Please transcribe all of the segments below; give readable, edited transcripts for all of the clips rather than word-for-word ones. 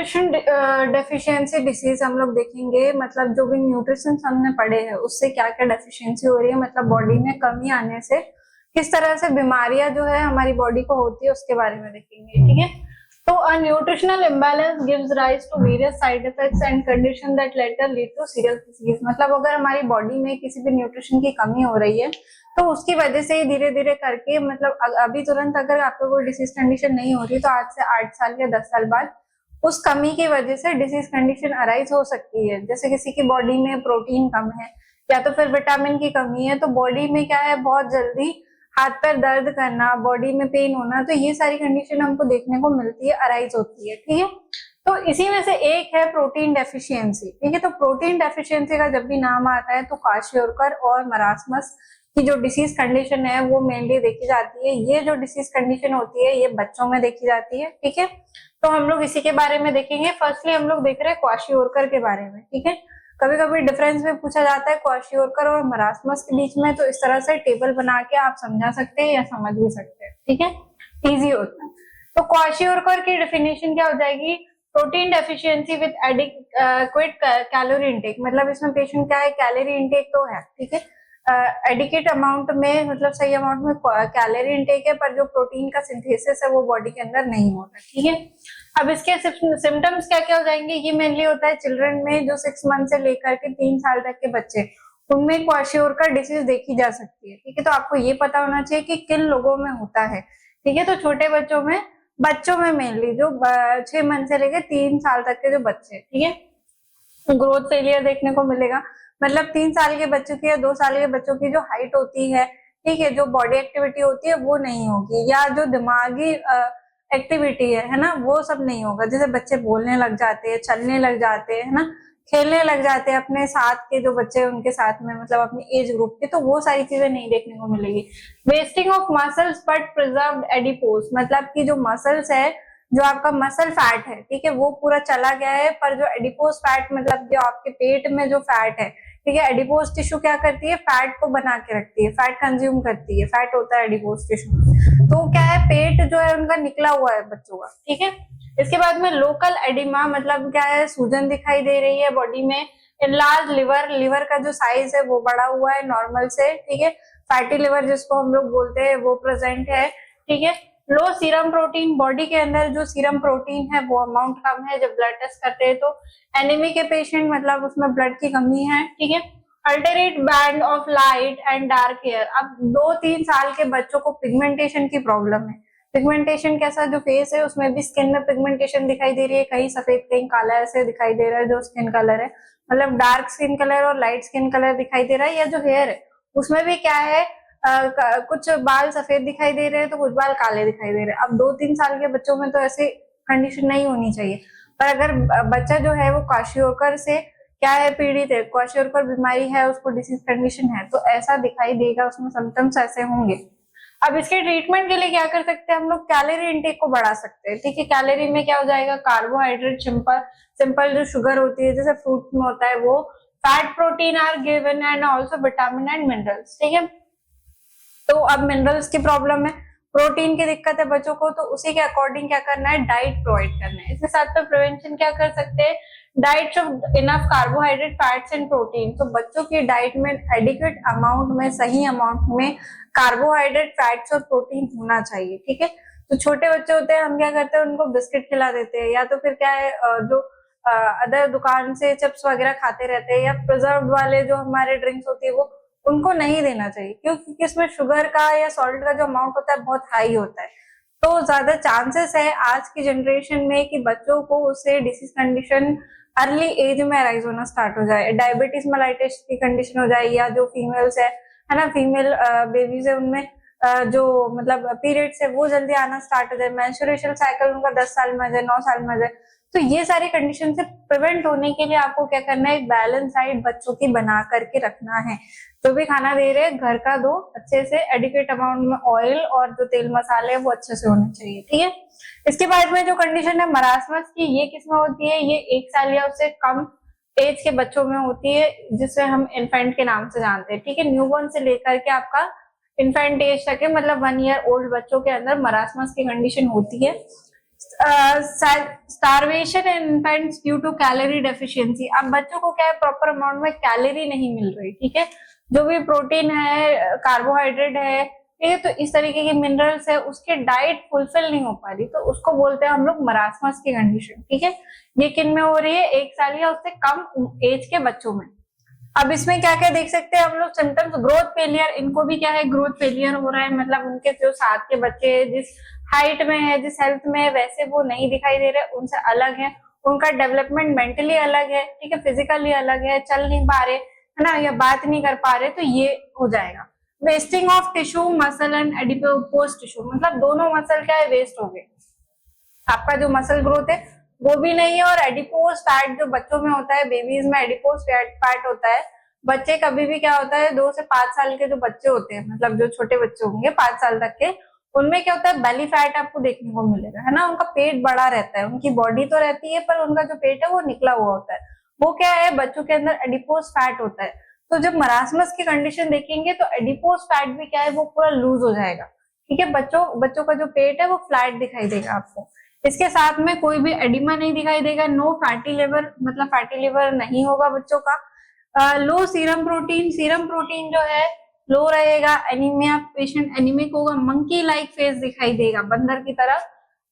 Nutrition deficiency disease हम लोग देखेंगे, मतलब जो भी न्यूट्रिशन हमने पढ़े हैं उससे क्या क्या डेफिशिएंसी हो रही है, मतलब बॉडी में कमी आने से किस तरह से बीमारियां जो है हमारी बॉडी को होती है उसके बारे में देखेंगे। ठीक है, तो a nutritional imbalance gives rise to various side effects and condition that later lead to serious disease. मतलब अगर हमारी बॉडी में किसी भी न्यूट्रिशन की कमी हो रही है तो उसकी वजह से ही धीरे धीरे करके, मतलब अभी तुरंत अगर आपको कोई डिसीज कंडीशन नहीं हो रही तो आज से 8 साल या 10 साल बाद उस कमी की वजह से डिसीज कंडीशन अराइज हो सकती है। जैसे किसी की बॉडी में प्रोटीन कम है या तो फिर विटामिन की कमी है, तो बॉडी में क्या है, बहुत जल्दी हाथ पैर दर्द करना, बॉडी में पेन होना, तो ये सारी कंडीशन हमको देखने को मिलती है, अराइज होती है। ठीक है, तो इसी में से एक है प्रोटीन डेफिशिएंसी। ठीक है, तो प्रोटीन डेफिशिएंसी का जब भी नाम आता है तो क्वाशियोरकर और मरासमस की जो डिसीज कंडीशन है वो मेनली देखी जाती है। ये जो डिसीज कंडीशन होती है ये बच्चों में देखी जाती है। ठीक है, तो हम लोग इसी के बारे में देखेंगे। फर्स्टली हम लोग देख रहे हैं क्वाशियोरकर के बारे में। ठीक है, कभी कभी डिफरेंस में पूछा जाता है क्वाशियोरकर और मरासमस के बीच में, तो इस तरह से टेबल बना के आप समझा सकते हैं या समझ भी सकते हैं। ठीक है, इजी होता है। तो क्वाशियोरकर की डेफिनेशन क्या हो जाएगी, protein deficiency with adequate calorie intake. मतलब इसमें पेशेंट क्या है, कैलोरी इनटेक तो है, ठीक है, एडिकेट अमाउंट में, मतलब सही अमाउंट में कैलोरी इनटेक है, पर जो प्रोटीन का सिंथेसिस है वो बॉडी के अंदर नहीं होता। ठीक है, अब इसके सिम्टम्स क्या क्या हो जाएंगे, ये मेनली होता है चिल्ड्रन में, जो 6 मंथ से लेकर के 3 साल तक के बच्चे, उनमें क्वाशियोरकर डिसीज देखी जा सकती है। ठीक है, तो आपको ये पता होना चाहिए कि किन लोगों में होता है। ठीक है, तो छोटे बच्चों में मेनली जो 6 मंथ से लेकर 3 साल तक के जो बच्चे, ठीक है, ग्रोथ फेलियर देखने को मिलेगा। मतलब 3 साल के बच्चों की या 2 साल के बच्चों की जो हाइट होती है, ठीक है, जो बॉडी एक्टिविटी होती है वो नहीं होगी, या जो दिमागी एक्टिविटी है ना, वो सब नहीं होगा। जैसे बच्चे बोलने लग जाते हैं, चलने लग जाते हैं, है ना, खेलने लग जाते हैं अपने साथ के जो बच्चे उनके साथ में, मतलब अपनी एज ग्रुप के, तो वो सारी चीजें नहीं देखने को मिलेगी। Wasting of muscles but preserved adipose, मतलब कि जो मसल्स है, जो आपका मसल फैट है, ठीक है, वो पूरा चला गया है, पर जो एडिपोज फैट, मतलब जो आपके पेट में जो फैट है, ठीक है, एडिपोज टिश्यू क्या करती है, फैट को बना के रखती है, फैट कंज्यूम करती है, फैट होता है एडिपोज टिश्यू। तो क्या है, पेट जो है उनका निकला हुआ है बच्चों का। ठीक है, इसके बाद में लोकल एडिमा, मतलब क्या है, सूजन दिखाई दे रही है बॉडी में। इनलार्ज लिवर, लिवर का जो साइज है वो बड़ा हुआ है नॉर्मल से। ठीक है, फैटी लिवर जिसको हम लोग बोलते हैं वो प्रेजेंट है। ठीक है, लो सीरम प्रोटीन, बॉडी के अंदर जो सीरम प्रोटीन है वो अमाउंट कम है। जब ब्लड टेस्ट करते हैं तो एनीमी के पेशेंट, मतलब उसमें ब्लड की कमी है। ठीक है, alternate band of light and dark hair. अब 2-3 साल के बच्चों को पिगमेंटेशन की प्रॉब्लम है। पिगमेंटेशन कैसा, जो फेस है उसमें भी स्किन में पिगमेंटेशन दिखाई दे रही है, कहीं सफेद कहीं काला ऐसे दिखाई दे रहा है जो स्किन कलर है, मतलब डार्क स्किन कलर और लाइट स्किन कलर दिखाई दे रहा है। या जो हेयर है उसमें भी क्या है, कुछ बाल सफेद दिखाई दे रहे हैं तो कुछ बाल काले दिखाई दे रहे हैं। अब 2-3 साल के बच्चों में तो ऐसी कंडीशन नहीं होनी चाहिए, पर अगर बच्चा जो है वो क्वाशियोरकर से क्या है, पीड़ित है, क्वाशियोरकर बीमारी है, उसको डिसीज कंडीशन है, तो ऐसा दिखाई देगा, उसमें सिम्टम्स ऐसे होंगे। अब इसके ट्रीटमेंट के लिए क्या कर सकते हैं हम लोग, कैलोरी इनटेक को बढ़ा सकते हैं। ठीक है, कैलोरी में क्या हो जाएगा, कार्बोहाइड्रेट, सिंपल जो शुगर होती है जैसे फ्रूट में होता है वो, fat, protein are given and also vitamin and minerals. ठीक है, तो अब मिनरल्स की प्रॉब्लम है, प्रोटीन की दिक्कत है बच्चों को, तो उसी के अकॉर्डिंग क्या करना है, डाइट प्रोवाइड करना है। इसके साथ में प्रिवेंशन क्या कर सकते हैं, diet of enough carbohydrate, fats and protein. तो बच्चों की डाइट में एडिक्वेट अमाउंट में, सही अमाउंट में कार्बोहाइड्रेट, फैट्स और प्रोटीन होना चाहिए। ठीक है, तो छोटे बच्चे होते हैं, हम क्या करते हैं, उनको बिस्किट खिला देते हैं, या तो फिर क्या है, जो अदर दुकान से चिप्स वगैरह खाते रहते हैं, या प्रिजर्व वाले जो हमारे ड्रिंक्स होती है वो उनको नहीं देना चाहिए, क्योंकि इसमें शुगर का या सॉल्ट का जो अमाउंट होता है बहुत हाई होता है। तो ज्यादा चांसेस है आज की जनरेशन में कि बच्चों को उससे डिसीज कंडीशन अर्ली एज में अराइज होना स्टार्ट हो जाए, डायबिटीज मेलाइटिस की कंडीशन हो जाए, या जो फीमेल्स है ना, फीमेल बेबीज है, उनमें जो मतलब पीरियड्स है वो जल्दी आना स्टार्ट हो जाए, मेंस्ट्रुएशन साइकिल उनका 10 साल में आ जाए, 9 साल में आ जाए। तो ये सारी कंडीशन से प्रिवेंट होने के लिए आपको क्या करना है, एक बैलेंस डाइट बच्चों की बना करके रखना है। जो भी खाना दे रहे हैं घर का दो, अच्छे से एडिक्वेट अमाउंट में ऑयल और जो तेल मसाले है वो अच्छे से होने चाहिए। ठीक है, इसके बाद में जो कंडीशन है मरासमस की, ये किसमें होती है, ये 1 साल या उससे कम एज के बच्चों में होती है, जिसे हम इन्फेंट के नाम से जानते हैं। ठीक है, न्यूबॉर्न से लेकर के आपका इन्फेंट एज तक है, मतलब 1 ईयर ओल्ड बच्चों के अंदर मरासमस की कंडीशन होती है। Starvation in infants due to calorie deficiency. अब बच्चों को क्या है, प्रॉपर अमाउंट में कैलोरी नहीं मिल रही, ठीक है, जो भी प्रोटीन है, कार्बोहाइड्रेट है, ठीक है, तो इस तरीके के मिनरल्स है, उसके डाइट फुलफिल नहीं हो पा रही, तो उसको बोलते हैं हम लोग मरासमस की कंडीशन, ठीक है। ये किन में हो रही है, 1 साल या उससे कम एज के बच्चों में। अब इसमें क्या क्या देख सकते हैं हम लोग सिम्टम्स, ग्रोथ फेलियर, इनको भी क्या है, ग्रोथ फेलियर हो रहा है, मतलब उनके जो साथ के बच्चे जिस हाइट में है, जिस हेल्थ में है, वैसे वो नहीं दिखाई दे रहे, उनसे अलग है, उनका डेवलपमेंट मेंटली अलग है, ठीक है, फिजिकली अलग है, चल नहीं पा रहे, है ना, या बात नहीं कर पा रहे, तो ये हो जाएगा। Wasting of tissue, muscle and adipose tissue, मतलब दोनों मसल क्या है, वेस्ट हो गए, आपका जो मसल ग्रोथ है वो भी नहीं है, और एडिपोज फैट जो बच्चों में होता है, बेबीज में एडिपोज फैट होता है, बच्चे कभी भी क्या होता है, 2 से 5 साल के जो बच्चे होते हैं, मतलब जो छोटे बच्चे होंगे 5 साल तक के, उनमें क्या होता है, बेली फैट आपको देखने को मिलेगा, है ना, उनका पेट बड़ा रहता है, उनकी बॉडी तो रहती है पर उनका जो पेट है वो निकला हुआ होता है, वो क्या है, बच्चों के अंदर एडिपोज फैट होता है। तो जब मरासमस की कंडीशन देखेंगे तो एडिपोज फैट भी क्या है, वो पूरा लूज हो जाएगा, ठीक है, बच्चों का जो पेट है वो फ्लैट दिखाई देगा आपको, इसके साथ में कोई भी एडिमा नहीं दिखाई देगा, नो फैटी लिवर, मतलब फैटी लिवर नहीं होगा बच्चों का, लो सीरम प्रोटीन जो है लो रहेगा, एनीमिया, पेशेंट एनीमिक होगा, मंकी लाइक फेस दिखाई देगा, बंदर की तरह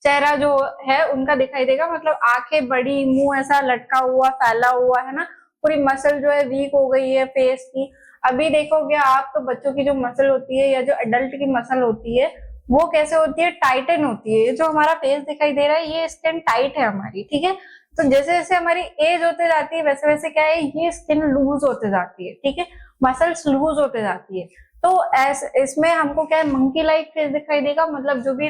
चेहरा जो है उनका दिखाई देगा, मतलब आंखें बड़ी, मुंह ऐसा लटका हुआ, फैला हुआ, है ना, पूरी मसल जो है वीक हो गई है फेस की। अभी देखोगे आप तो बच्चों की जो मसल होती है या जो एडल्ट की मसल होती है वो कैसे होती है, टाइटन होती है, जो हमारा फेस दिखाई दे रहा है ये स्किन टाइट है हमारी, ठीक है, तो जैसे जैसे हमारी एज होते जाती है वैसे वैसे क्या है, ये स्किन लूज होते जाती है, ठीक है, मसल्स लूज होते जाती है, तो इसमें हमको क्या है, मंकी लाइक फेस दिखाई देगा, मतलब जो भी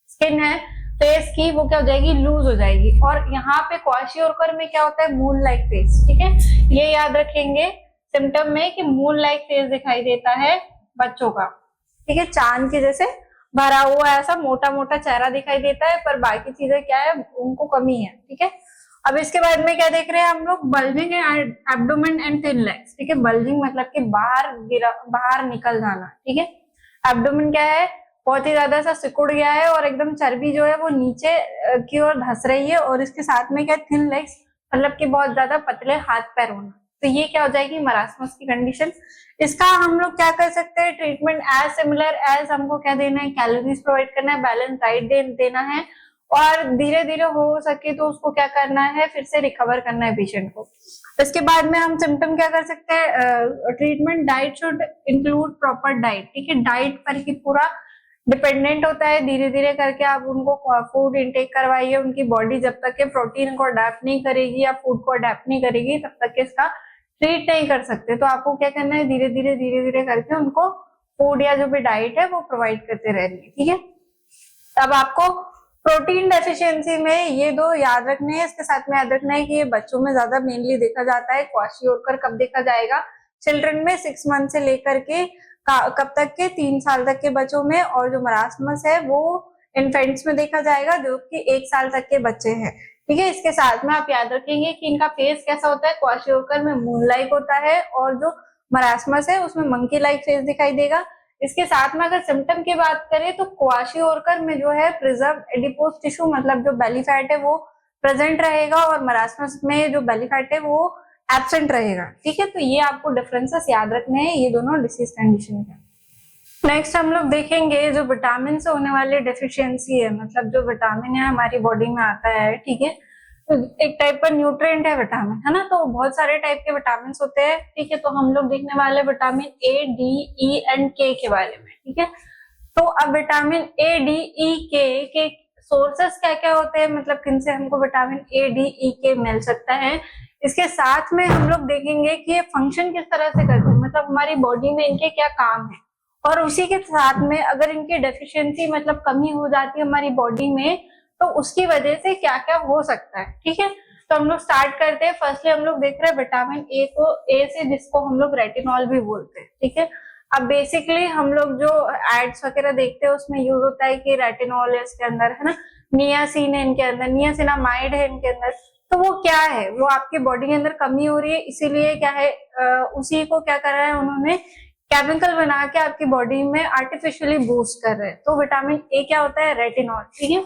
स्किन है फेस की वो क्या हो जाएगी, लूज हो जाएगी, और यहाँ पे क्वाशियोरकर में क्या होता है, मून लाइक फेस, ठीक है, ये याद रखेंगे सिम्टम में कि मून लाइक फेस दिखाई देता है बच्चों का, ठीक है, चांद के जैसे भरा हुआ ऐसा मोटा मोटा चेहरा दिखाई देता है, पर बाकी चीजें क्या है, उनको कमी है, ठीक है। अब इसके बाद में क्या देख रहे हैं हम लोग, bulging abdomen and thin legs, ठीक है, बल्जिंग मतलब कि बाहर निकल जाना, ठीक है, एब्डोमेन क्या है, बहुत ही ज्यादा सा सिकुड़ गया है और एकदम चर्बी जो है वो नीचे की ओर धस रही है, और इसके साथ में क्या, थिन लेग्स मतलब कि बहुत ज्यादा पतले हाथ पैर होना, तो ये क्या हो जाएगी, मरासमस की कंडीशन। इसका हम लोग क्या कर सकते हैं, ट्रीटमेंट एज सिमिलर एज, हमको क्या देना है, कैलोरीज प्रोवाइड करना है, बैलेंस डाइट देना है, और धीरे धीरे हो सके तो उसको क्या करना है, फिर से रिकवर करना है पेशेंट को। इसके बाद में हम सिम्टम क्या कर सकते हैं, treatment diet should include proper diet, ठीक है, डाइट पर ही पूरा डिपेंडेंट होता है, धीरे धीरे करके आप उनको फूड इंटेक करवाइए, उनकी बॉडी जब तक के प्रोटीन को अडेप्ट नहीं करेगी या फूड को अडेप्ट नहीं करेगी तब तक के इसका ट्रीट नहीं कर सकते, तो आपको क्या करना है, धीरे धीरे करके उनको फूड या जो भी डाइट है वो प्रोवाइड करते रहनी है, ठीक है। अब आपको प्रोटीन डेफिशिएंसी में ये 2 याद रखने हैं, इसके साथ में याद रखना है कि ये बच्चों में ज्यादा मेनली देखा जाता है, क्वाशियोरकर कब देखा जाएगा, चिल्ड्रन में 6 मंथ से लेकर के कब तक के 3 साल तक के बच्चों में, और जो मरासमस है वो इन्फेंट्स में देखा जाएगा जो कि 1 साल तक के बच्चे हैं, ठीक है। इसके साथ में आप याद रखेंगे कि इनका फेस कैसा होता है, क्वाशियोरकर में मून लाइक होता है, और जो मरासमस है उसमें मंकी लाइक फेस दिखाई देगा। इसके साथ में अगर सिम्टम की बात करें तो क्वाशियोरकर में जो है प्रिजर्व एडिपोज टिश्यू, मतलब जो बेली फैट है वो प्रेजेंट रहेगा, और मरासमस में जो बेली फैट है वो एब्सेंट रहेगा, ठीक है। तो ये आपको डिफरेंसेस याद रखने हैं ये दोनों डिसीज कंडीशन के। नेक्स्ट हम लोग देखेंगे जो विटामिन से होने वाली डेफिशिएंसी है, मतलब जो विटामिन है हमारी बॉडी में आता है, ठीक है, तो एक टाइप का न्यूट्रिएंट है विटामिन, है ना, तो बहुत सारे टाइप के विटामिन होते हैं, ठीक है, तो हम लोग देखने वाले vitamin A, D, E and के के बारे में, ठीक है। तो अब विटामिन ए, डी, ई, के सोर्सेस क्या क्या होते हैं, मतलब किन से हमको विटामिन ए, डी, ई, के मिल सकता है, इसके साथ में हम लोग देखेंगे कि ये फंक्शन किस तरह से करते हैं, मतलब हमारी बॉडी में इनके क्या काम है, और उसी के साथ में अगर इनकी डेफिशिएंसी मतलब कमी हो जाती है हमारी बॉडी में तो उसकी वजह से क्या क्या हो सकता है, ठीक है। तो हम लोग स्टार्ट करते हैं, फर्स्टली हम लोग देख रहे हैं विटामिन ए को, ए से जिसको हम लोग रेटिनॉल भी बोलते हैं, ठीक है। अब बेसिकली हम लोग जो एड्स वगैरह देखते हैं उसमें यूज होता है कि रेटिनॉल है इसके अंदर, है ना, नियासिन है इनके अंदर, नियासिनामाइड है इनके अंदर, तो वो क्या है, वो आपकी बॉडी के अंदर कमी हो रही है, इसीलिए क्या है उसी को क्या कर रहा है उन्होंने केमिकल बना के आपकी बॉडी में आर्टिफिशियली बूस्ट कर रहे हैं। तो विटामिन ए क्या होता है, रेटिनॉल, ठीक है।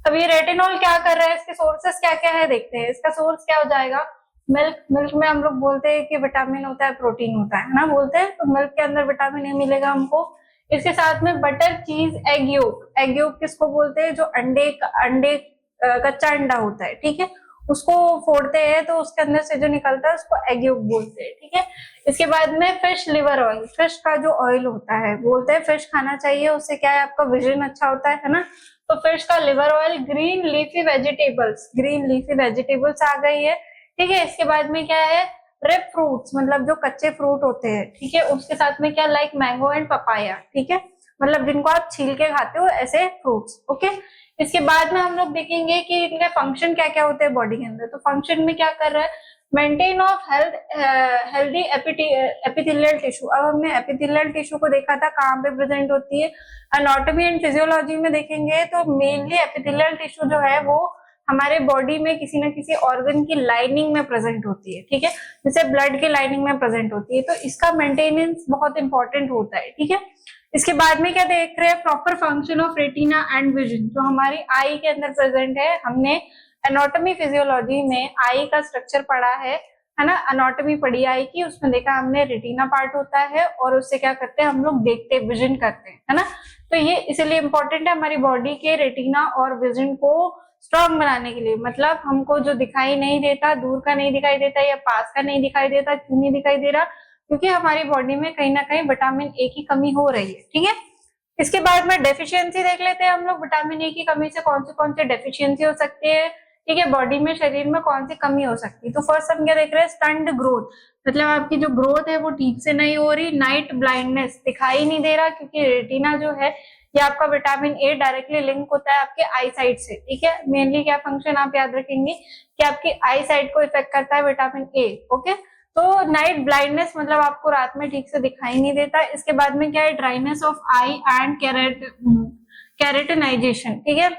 अब ये रेटिनॉल क्या कर रहा है, इसके सोर्सेस क्या क्या है देखते हैं। इसका सोर्स क्या हो जाएगा, मिल्क। मिल्क में हम लोग बोलते हैं कि विटामिन होता है, प्रोटीन होता है ना, बोलते हैं। तो मिल्क के अंदर विटामिन ए मिलेगा हमको। इसके साथ में बटर, चीज, एग योक। एग योक किसको बोलते हैं, जो अंडे कच्चा अंडा होता है, ठीक है, उसको फोड़ते हैं तो उसके अंदर से जो निकलता है उसको एग योक बोलते हैं, ठीक है। इसके बाद में फिश लिवर ऑयल, फिश का जो ऑयल होता है, बोलते हैं फिश खाना चाहिए, उससे क्या है आपका विजन अच्छा होता है ना। तो फिश का liver oil. Green leafy vegetables, green leafy vegetables आ गई है, ठीक है। इसके बाद में क्या है, रिप फ्रूट्स, मतलब जो कच्चे फ्रूट होते हैं, ठीक है। उसके साथ में क्या, लाइक मैंगो एंड पपाया, ठीक है, मतलब जिनको आप छील के खाते हो ऐसे फ्रूट्स, ओके। इसके बाद में हम लोग देखेंगे कि इनके फंक्शन क्या क्या होते हैं बॉडी के अंदर। तो फंक्शन में क्या कर रहा है, maintain of healthy epithelial tissue. अब हमने एपिथेलियल टिश्यू को देखा था कहाँ पे प्रेजेंट होती है, एनाटॉमी एंड फिजियोलॉजी में देखेंगे तो मेनली एपिथेलियल टिश्यू जो है वो हमारे बॉडी में किसी न किसी ऑर्गन की लाइनिंग में प्रेजेंट होती है, ठीक है, जैसे ब्लड की लाइनिंग में प्रेजेंट होती है। तो इसका मेंटेनेंस बहुत इंपॉर्टेंट होता है, ठीक है। इसके बाद में क्या देख रहे हैं, proper function of retina and vision, जो हमारी आई के अंदर प्रेजेंट है। हमने एनाटॉमी फिजियोलॉजी में आई का स्ट्रक्चर पढ़ा है ना, एनाटॉमी पढ़ी आई की, उसमें देखा हमने रेटिना पार्ट होता है और उससे क्या करते हैं हम लोग, देखते हैं, विजन करते हैं, है ना। तो ये इसलिए इंपॉर्टेंट है हमारी बॉडी के रेटिना और विजन को स्ट्रॉन्ग बनाने के लिए। मतलब हमको जो दिखाई नहीं देता, दूर का नहीं दिखाई देता या पास का नहीं दिखाई देता, क्यों नहीं दिखाई दे रहा, क्योंकि हमारी बॉडी में कहीं ना कहीं विटामिन ए की कमी हो रही है, ठीक है। इसके बाद में डेफिशिएंसी देख लेते हैं हम लोग, विटामिन ए की कमी से कौन से डेफिशिएंसी हो सकती है, ठीक है, बॉडी में, शरीर में कौन सी कमी हो सकती है। तो फर्स्ट हम क्या देख रहे हैं, स्टंट ग्रोथ, मतलब आपकी जो ग्रोथ है वो ठीक से नहीं हो रही। नाइट ब्लाइंडनेस, दिखाई नहीं दे रहा, क्योंकि रेटिना जो है ये आपका विटामिन ए डायरेक्टली लिंक होता है आपके आई साइट से, ठीक है। मेनली क्या फंक्शन आप याद रखेंगे कि आपकी आई साइट को इफेक्ट करता है विटामिन ए, ओके। तो नाइट ब्लाइंडनेस मतलब आपको रात में ठीक से दिखाई नहीं देता। इसके बाद में क्या है, ड्राइनेस ऑफ आई एंड कैरेटिनाइजेशन, ठीक है।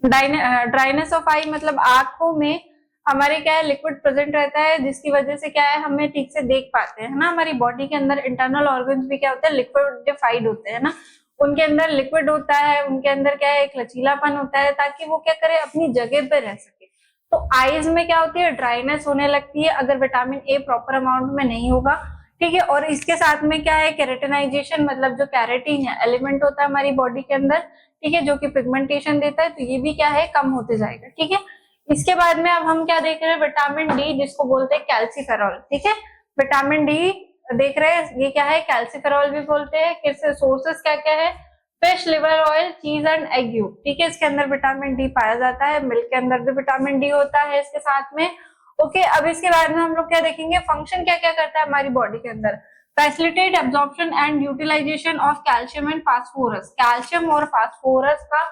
ड्राइनेस ऑफ आई मतलब आंखों में हमारे क्या है, लिक्विड प्रेजेंट रहता है, जिसकी वजह से क्या है, हमें ठीक से देख पाते हैं, है ना। हमारी बॉडी के अंदर इंटरनल ऑर्गन्स भी क्या होते हैं, लिक्विडिफाइड होते हैं ना, उनके अंदर लिक्विड होता है, उनके अंदर क्या है, एक लचीलापन होता है, ताकि वो क्या करे, अपनी जगह पे रह सके। तो आईज में क्या होती है, ड्राइनेस होने लगती है अगर विटामिन ए प्रॉपर अमाउंट में नहीं होगा, ठीक है। और इसके साथ में क्या है, कैरेटिनाइजेशन, मतलब जो कैरेटीन है एलिमेंट होता है हमारी बॉडी के अंदर, ठीक है, जो कि पिगमेंटेशन देता है, तो ये भी क्या है, कम होते जाएगा, ठीक है। इसके बाद में अब हम क्या देख रहे हैं, विटामिन डी, जिसको बोलते हैं कैल्सीफेरॉल, ठीक है। विटामिन डी देख रहे हैं, ये क्या है, कैल्सीफेरॉल भी बोलते हैं। किस सोर्सेस क्या क्या है, फिश लिवर ऑयल, चीज एंड एग यolk, ठीक है, इसके अंदर विटामिन डी पाया जाता है। मिल्क के अंदर भी विटामिन डी होता है इसके साथ में, ओके। अब इसके बाद में हम लोग क्या देखेंगे, फंक्शन क्या क्या करता है हमारी बॉडी के अंदर। Facilitate absorption and utilisation of calcium and phosphorus, calcium और फास्फोरस का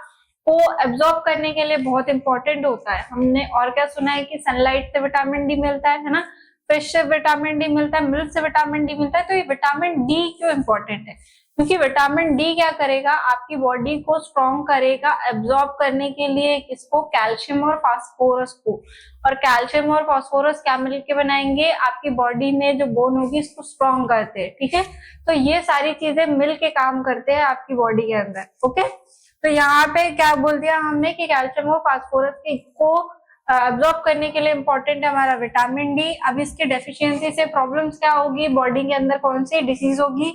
को एब्जॉर्ब करने के लिए बहुत इंपॉर्टेंट होता है। हमने और क्या सुना है कि सनलाइट से विटामिन डी मिलता है ना, फिश से विटामिन डी मिलता है, मिल्क से विटामिन डी मिलता है। तो ये विटामिन डी क्यों इंपॉर्टेंट है, क्योंकि विटामिन डी क्या करेगा, आपकी बॉडी को स्ट्रॉन्ग करेगा एब्जॉर्ब करने के लिए, किसको, कैल्शियम और फास्फोरस को। और कैल्शियम और फास्फोरस क्या मिलके बनाएंगे, आपकी बॉडी में जो बोन होगी इसको स्ट्रॉन्ग करते हैं, ठीक है। तो ये सारी चीजें मिल के काम करते हैं आपकी बॉडी के अंदर, ओके। तो यहाँ पे क्या बोल दिया हमने कि कैल्शियम और फास्फोरस को एब्जॉर्ब करने के लिए इंपॉर्टेंट है हमारा विटामिन डी। अब इसके डेफिशिएंसी से प्रॉब्लम्स क्या होगी, बॉडी के अंदर कौन सी डिसीज होगी,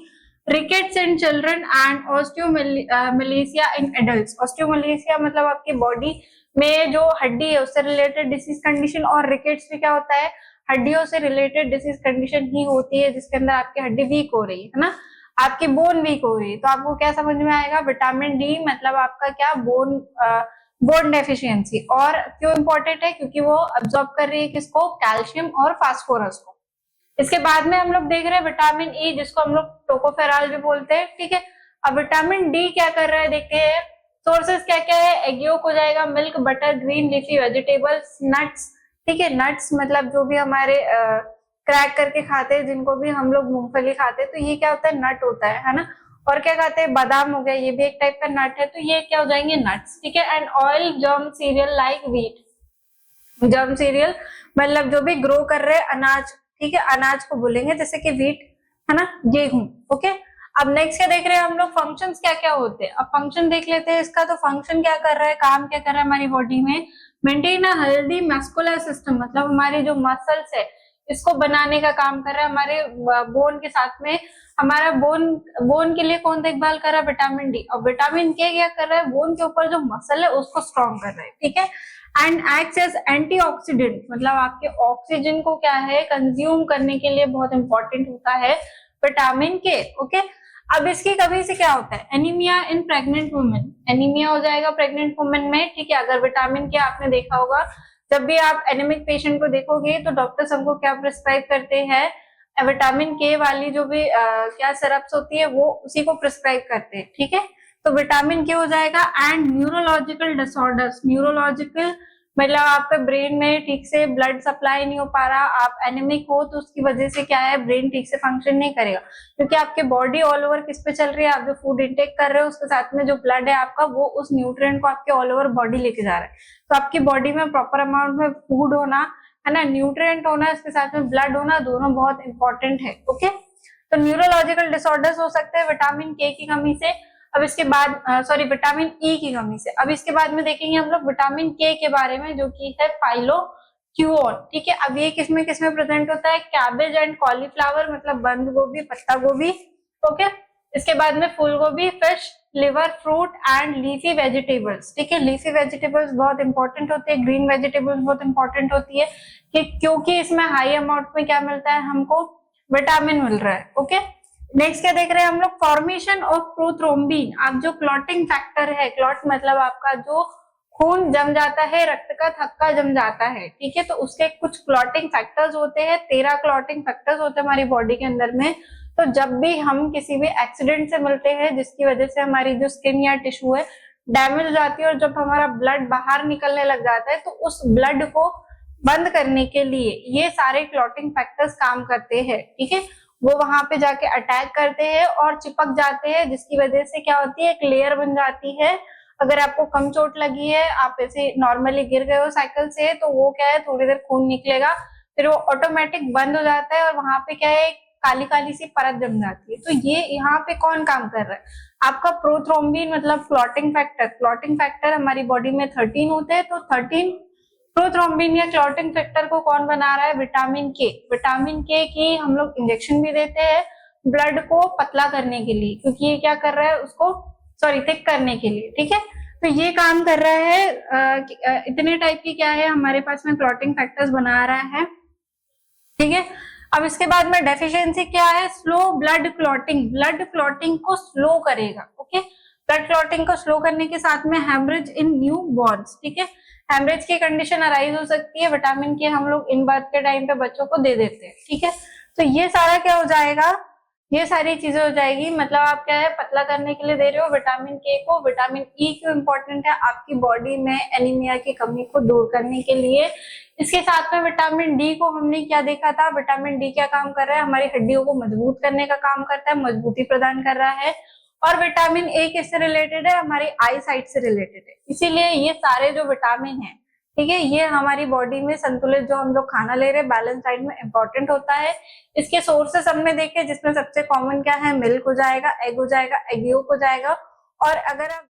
rickets in children and osteomalacia in adults. Osteomalacia मतलब आपकी बॉडी में जो हड्डी है उससे रिलेटेड डिसीज कंडीशन, और रिकेट्स भी क्या होता है, हड्डियों से रिलेटेड डिसीज कंडीशन ही होती है, जिसके अंदर आपकी हड्डी वीक हो रही है ना, आपकी बोन वीक हो रही है। तो आपको क्या समझ में आएगा, विटामिन डी मतलब आपका क्या, बोन डेफिशिएंसी। और क्यों इंपॉर्टेंट है, क्योंकि वो अब्सॉर्ब कर रही है किसको, कैल्शियम और फास्फोरस को। इसके बाद में हम लोग देख रहे हैं विटामिन ई, जिसको हम लोग टोकोफेरॉल भी बोलते हैं, ठीक है। अब विटामिन डी क्या कर रहा है देखते हैं, सोर्सेस क्या क्या है, एग योक हो जाएगा, milk, butter, green leafy vegetables, nuts, ठीक है। नट्स मतलब जो भी हमारे क्रैक करके खाते हैं, जिनको भी हम लोग मूंगफली खाते हैं, तो ये क्या होता है, नट होता है ना। और क्या खाते हैं, बादाम हो गया, ये भी एक टाइप का नट है, तो ये क्या हो जाएंगे, नट्स, ठीक है। And oil, germ serial like wheat, germ serial मतलब जो भी ग्रो कर रहे हैं अनाज, ठीक है, अनाज को बोलेंगे, जैसे कि व्हीट है ना, गेहूं, ओके। अब नेक्स्ट क्या देख रहे हैं हम लोग, फंक्शंस क्या क्या होते हैं। अब फंक्शन देख लेते हैं इसका। तो फंक्शन क्या कर रहा है, काम क्या कर रहा है हमारी बॉडी में, maintain a healthy muscular system, मतलब हमारे जो मसल्स है इसको बनाने का काम कर रहा है हमारे बोन के साथ में। हमारा बोन के लिए कौन देखभाल कर रहा है, विटामिन डी। और विटामिन के क्या कर रहा है, बोन के ऊपर जो मसल है उसको स्ट्रॉन्ग कर रहा है, ठीक है। एंड एक्ट्स एज एंटीऑक्सीडेंट, मतलब आपके ऑक्सीजन को क्या है कंज्यूम करने के लिए बहुत इंपॉर्टेंट होता है विटामिन के, ओके। अब इसकी कमी से क्या होता है, एनीमिया इन प्रेग्नेंट वुमेन, एनीमिया हो जाएगा प्रेग्नेंट वुमेन में, ठीक है। अगर विटामिन के आपने देखा होगा, जब भी आप एनीमिक पेशेंट को देखोगे तो डॉक्टर हमको क्या प्रिस्क्राइब करते हैं, विटामिन के वाली जो भी क्या सिरप्स होती है वो उसी को प्रिस्क्राइब करते हैं, ठीक है। तो विटामिन के हो जाएगा। एंड न्यूरोलॉजिकल डिसऑर्डर्स, न्यूरोलॉजिकल मतलब आपके ब्रेन में ठीक से ब्लड सप्लाई नहीं हो पा रहा, आप एनीमिक हो तो उसकी वजह से क्या है, ब्रेन ठीक से फंक्शन नहीं करेगा, क्योंकि आपके बॉडी ऑल ओवर किस पे चल रही है, आप जो फूड इंटेक कर रहे हो उसके साथ में जो ब्लड है आपका वो उस न्यूट्रिएंट को आपके ऑल ओवर बॉडी लेके जा रहा है। तो आपकी बॉडी में प्रॉपर अमाउंट में फूड होना है ना, न्यूट्रिएंट होना, इसके साथ में ब्लड होना, दोनों बहुत इंपॉर्टेंट है, ओके। तो न्यूरोलॉजिकल डिसऑर्डर्स हो सकते हैं विटामिन के की कमी से। अब इसके बाद सॉरी विटामिन ई की कमी से। अब इसके बाद में देखेंगे हम लोग विटामिन के बारे में, जो कि है फाइलोक्यूओन, ठीक है। अब ये किसमें किसमें प्रेजेंट होता है, कैबेज एंड कॉलीफ्लावर, मतलब बंद गोभी, पत्ता गोभी, ओके। इसके बाद में फूल गोभी, fish, liver, fruit and leafy vegetables, ठीक है। लीफी वेजिटेबल्स बहुत इंपॉर्टेंट होती है, ग्रीन वेजिटेबल्स बहुत इंपॉर्टेंट होती है कि क्योंकि इसमें हाई अमाउंट में क्या मिलता है हमको, विटामिन मिल रहा है, ओके। नेक्स्ट क्या देख रहे हैं हम लोग, फॉर्मेशन ऑफ प्रोथ्रोम्बिन। आप जो क्लॉटिंग फैक्टर है, क्लॉट मतलब आपका जो खून जम जाता है, रक्त का थक्का जम जाता है, ठीक है। तो उसके कुछ क्लॉटिंग फैक्टर्स होते हैं, 13 क्लॉटिंग फैक्टर्स होते हैं हमारी बॉडी के अंदर में। तो जब भी हम किसी भी एक्सीडेंट से मिलते हैं जिसकी वजह से हमारी जो स्किन या टिश्यू है डैमेज हो जाती है, और जब हमारा ब्लड बाहर निकलने लग जाता है तो उस ब्लड को बंद करने के लिए ये सारे क्लॉटिंग फैक्टर्स काम करते हैं, ठीक है। वो वहां पे जाके अटैक करते हैं और चिपक जाते हैं, जिसकी वजह से क्या होती है, एक लेयर बन जाती है। अगर आपको कम चोट लगी है, आप ऐसे नॉर्मली गिर गए हो साइकिल से, तो वो क्या है, थोड़ी देर खून निकलेगा, फिर वो ऑटोमेटिक बंद हो जाता है और वहां पे क्या है, काली काली सी परत जम जाती है। तो ये यहाँ पे कौन काम कर रहा है, आपका प्रोथ्रोम्बिन, मतलब क्लॉटिंग फैक्टर। क्लॉटिंग फैक्टर हमारी बॉडी में 13 होते हैं, तो 13 प्रोथ्रोम्बिन या क्लॉटिंग फैक्टर को कौन बना रहा है, विटामिन के। विटामिन के की हम लोग इंजेक्शन भी देते हैं ब्लड को पतला करने के लिए, क्योंकि ये क्या कर रहा है, उसको सॉरी थिक करने के लिए, ठीक है। तो ये काम कर रहा है। इतने टाइप की क्या है हमारे पास में क्लॉटिंग फैक्टर्स बना रहा है, ठीक है। अब इसके बाद में डेफिशिएंसी क्या है, slow blood clotting, blood clotting को स्लो करेगा, ओके। ब्लड क्लॉटिंग को स्लो करने के साथ में हेमरेज इन न्यू बॉर्न्स, ठीक है। हेमरेज की कंडीशन अराइज हो सकती है, विटामिन के हम लोग इन बर्थ के टाइम पे बच्चों को दे देते हैं, ठीक है। तो ये सारा क्या हो जाएगा, ये सारी चीजें हो जाएगी, मतलब आप क्या है पतला करने के लिए दे रहे हो विटामिन के को। विटामिन ई क्यों इंपॉर्टेंट है, आपकी बॉडी में एनीमिया की कमी को दूर करने के लिए। इसके साथ में विटामिन डी को हमने क्या देखा था, विटामिन डी क्या काम कर रहा है, हमारी हड्डियों को मजबूत करने का काम करता है, मजबूती प्रदान कर रहा है। और विटामिन ए किससे रिलेटेड है, हमारी आई साइट से रिलेटेड है। इसीलिए ये सारे जो विटामिन है, ठीक है, ये हमारी बॉडी में संतुलित जो हम लोग खाना ले रहे हैं बैलेंस डाइट में इंपॉर्टेंट होता है। इसके सोर्सेस हमने देखे, जिसमें सबसे कॉमन क्या है, मिल्क हो जाएगा, एग हो जाएगा, एग येल्क हो जाएगा। और अगर आप